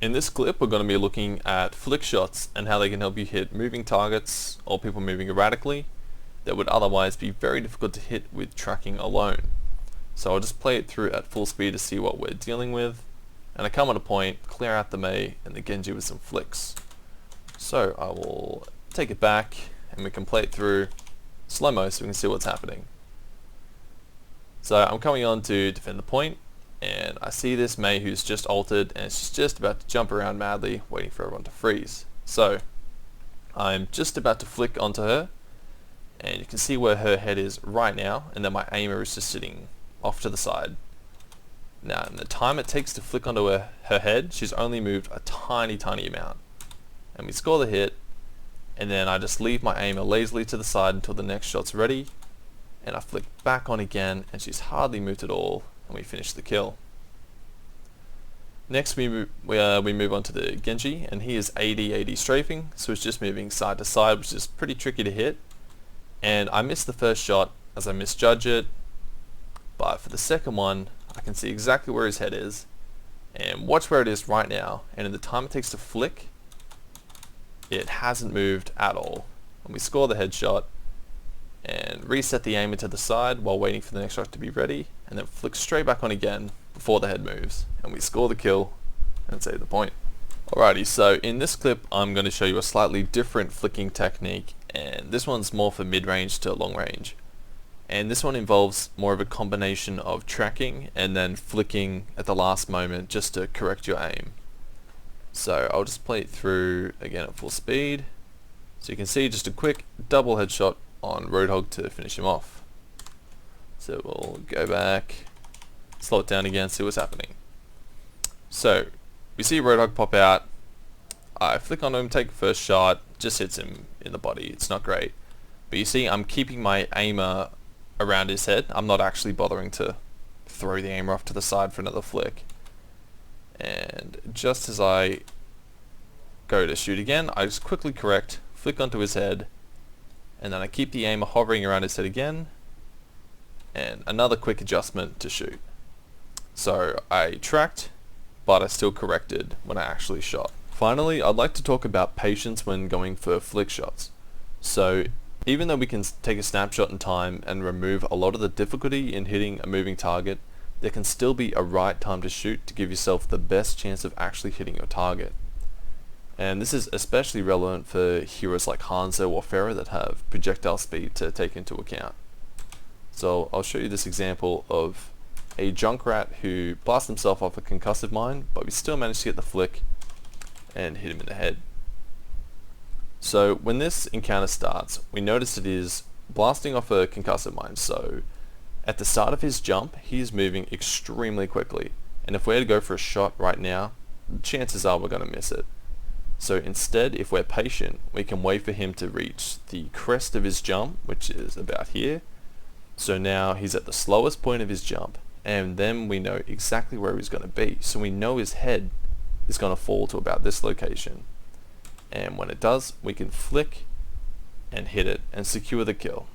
In this clip, we're going to be looking at flick shots and how they can help you hit moving targets or people moving erratically that would otherwise be very difficult to hit with tracking alone. So I'll just play it through at full speed to see what we're dealing with, and I come on a point, clear out the Mei and the Genji with some flicks. So I will take it back and we can play it through slow-mo so we can see what's happening. So I'm coming on to defend the point, and I see this Mei who's just ulted and she's just about to jump around madly waiting for everyone to freeze. So I'm just about to flick onto her, and you can see where her head is right now, and then my aimer is just sitting off to the side. Now in the time it takes to flick onto her head, she's only moved a tiny amount. And we score the hit, and then I just leave my aimer lazily to the side until the next shot's ready, and I flick back on again and she's hardly moved at all, and we finish the kill. Next we move on to the Genji, and he is AD strafing, so it's just moving side to side, which is pretty tricky to hit. And I missed the first shot as I misjudged it, but for the second one I can see exactly where his head is, and watch where it is right now, and in the time it takes to flick, it hasn't moved at all. And we score the headshot and reset the aimer to the side while waiting for the next shot to be ready, and then flick straight back on again before the head moves, and we score the kill and save the point. Alrighty, so in this clip I'm going to show you a slightly different flicking technique, and this one's more for mid-range to long range. And this one involves more of a combination of tracking and then flicking at the last moment just to correct your aim. So I'll just play it through again at full speed, so you can see just a quick double headshot on Roadhog to finish him off. So we'll go back, slow it down again, see what's happening. So we see Roadhog pop out, I flick on him, take the first shot, just hits him in the body, it's not great. But you see I'm keeping my aimer around his head, I'm not actually bothering to throw the aimer off to the side for another flick. And just as I go to shoot again, I just quickly correct, flick onto his head, and then I keep the aimer hovering around his head again, and another quick adjustment to shoot. So I tracked, but I still corrected when I actually shot. Finally, I'd like to talk about patience when going for flick shots. So even though we can take a snapshot in time and remove a lot of the difficulty in hitting a moving target, there can still be a right time to shoot to give yourself the best chance of actually hitting your target. And this is especially relevant for heroes like Hanzo or Pharah that have projectile speed to take into account. So I'll show you this example of a Junkrat who blasts himself off a concussive mine, but we still managed to get the flick and hit him in the head. So when this encounter starts, we notice it is blasting off a concussive mine, so at the start of his jump, he is moving extremely quickly, and if we're to go for a shot right now, chances are we're going to miss it. So instead, if we're patient, we can wait for him to reach the crest of his jump, which is about here. So now he's at the slowest point of his jump, and then we know exactly where he's going to be. So we know his head is going to fall to about this location. And when it does, we can flick and hit it and secure the kill.